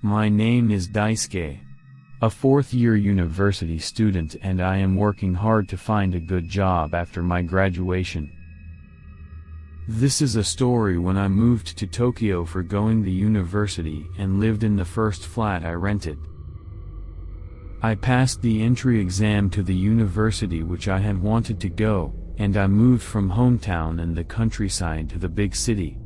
My name is Daisuke, a fourth-year university student, and I am working hard to find a good job after my graduation. This is a story when I moved to Tokyo for going to university and lived in the first flat I rented. I passed the entry exam to the university which I had wanted to go, and I moved from hometown in the countryside to the big city.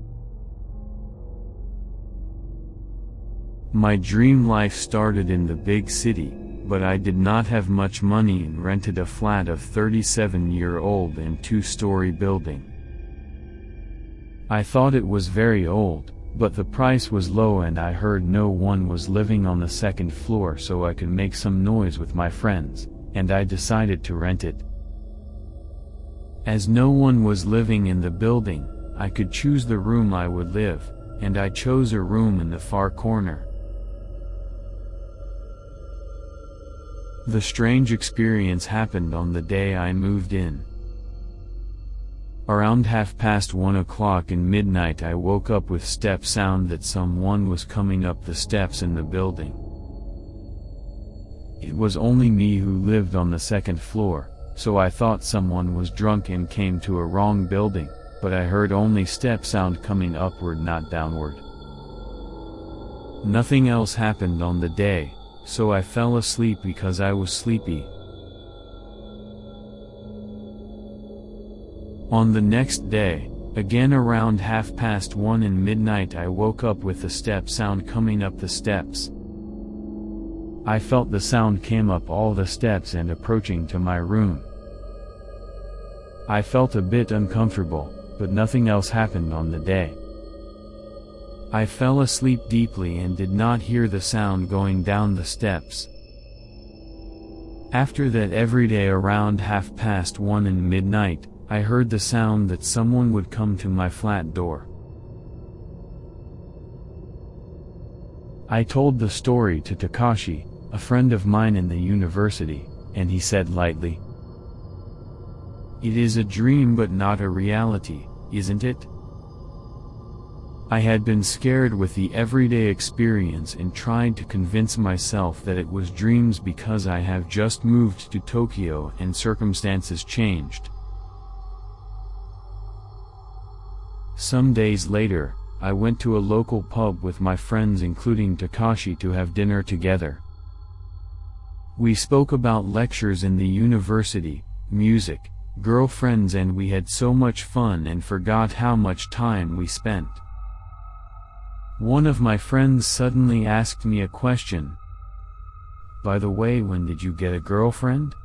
My dream life started in the big city, but I did not have much money and rented a flat of 37-year-old and two-story building. I thought it was very old, but the price was low and I heard no one was living on the second floor, so I could make some noise with my friends, and I decided to rent it. As no one was living in the building, I could choose the room I would live, and I chose a room in the far corner. The strange experience happened on the day I moved in. Around 1:30 in midnight I woke up with step sound that someone was coming up the steps in the building. It was only me who lived on the second floor, so I thought someone was drunk and came to a wrong building, but I heard only step sound coming upward, not downward. Nothing else happened on the day, so I fell asleep because I was sleepy. On the next day, again around 1:30 in midnight I woke up with the step sound coming up the steps. I felt the sound came up all the steps and approaching to my room. I felt a bit uncomfortable, but nothing else happened on the day. I fell asleep deeply and did not hear the sound going down the steps. After that, every day around 1:30 in midnight, I heard the sound that someone would come to my flat door. I told the story to Takashi, a friend of mine in the university, and he said lightly, "It is a dream but not a reality, isn't it?" I had been scared with the everyday experience and tried to convince myself that it was dreams because I have just moved to Tokyo and circumstances changed. Some days later, I went to a local pub with my friends including Takashi to have dinner together. We spoke about lectures in the university, music, girlfriends, and we had so much fun and forgot how much time we spent. One of my friends suddenly asked me a question. "By the way, when did you get a girlfriend?"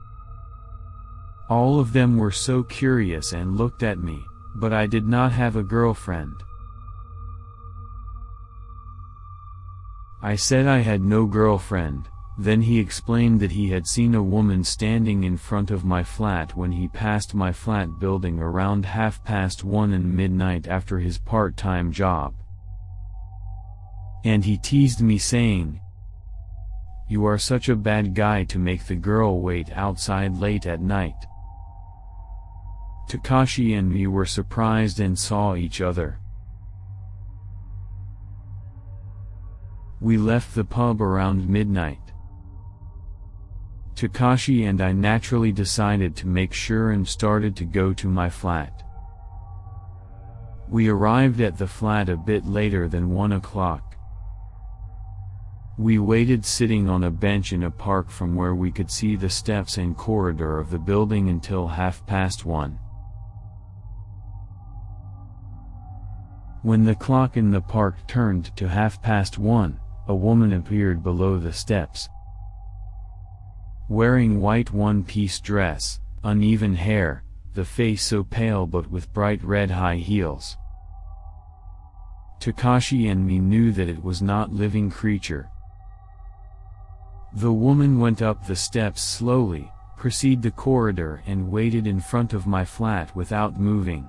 All of them were so curious and looked at me, but I did not have a girlfriend. I said I had no girlfriend. Then he explained that he had seen a woman standing in front of my flat when he passed my flat building around 1:30 in midnight after his part-time job. And he teased me saying, "You are such a bad guy to make the girl wait outside late at night." Takashi and me were surprised and saw each other. We left the pub around midnight. Takashi and I naturally decided to make sure and started to go to my flat. We arrived at the flat a bit later than 1 o'clock. We waited sitting on a bench in a park from where we could see the steps and corridor of the building until 1:30. When the clock in the park turned to 1:30, a woman appeared below the steps. Wearing white one-piece dress, uneven hair, the face so pale but with bright red high heels. Takashi and me knew that it was not living creature. The woman went up the steps slowly, proceeded the corridor and waited in front of my flat without moving.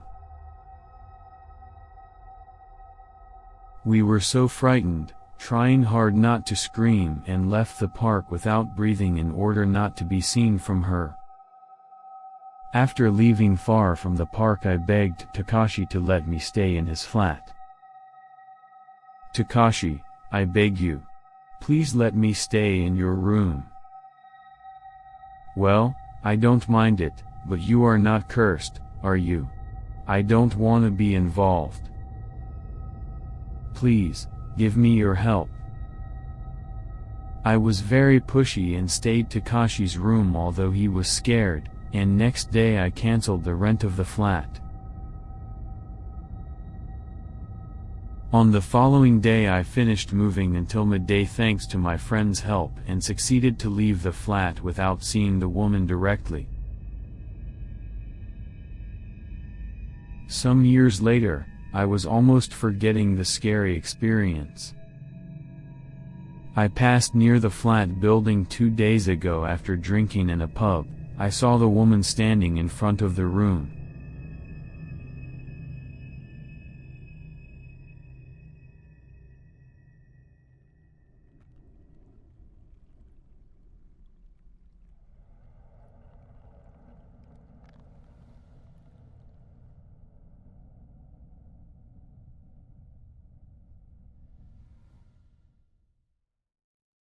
We were so frightened, trying hard not to scream, and left the park without breathing in order not to be seen from her. After leaving far from the park, I begged Takashi to let me stay in his flat. "Takashi, I beg you. Please let me stay in your room. Well, I don't mind it, but you are not cursed, are you? I don't want to be involved. Please, give me your help. I was very pushy and stayed Takashi's room although he was scared, and next day I cancelled the rent of the flat. On the following day I finished moving until midday thanks to my friend's help and succeeded to leave the flat without seeing the woman directly. Some years later, I was almost forgetting the scary experience. I passed near the flat building 2 days ago after drinking in a pub. I saw the woman standing in front of the room.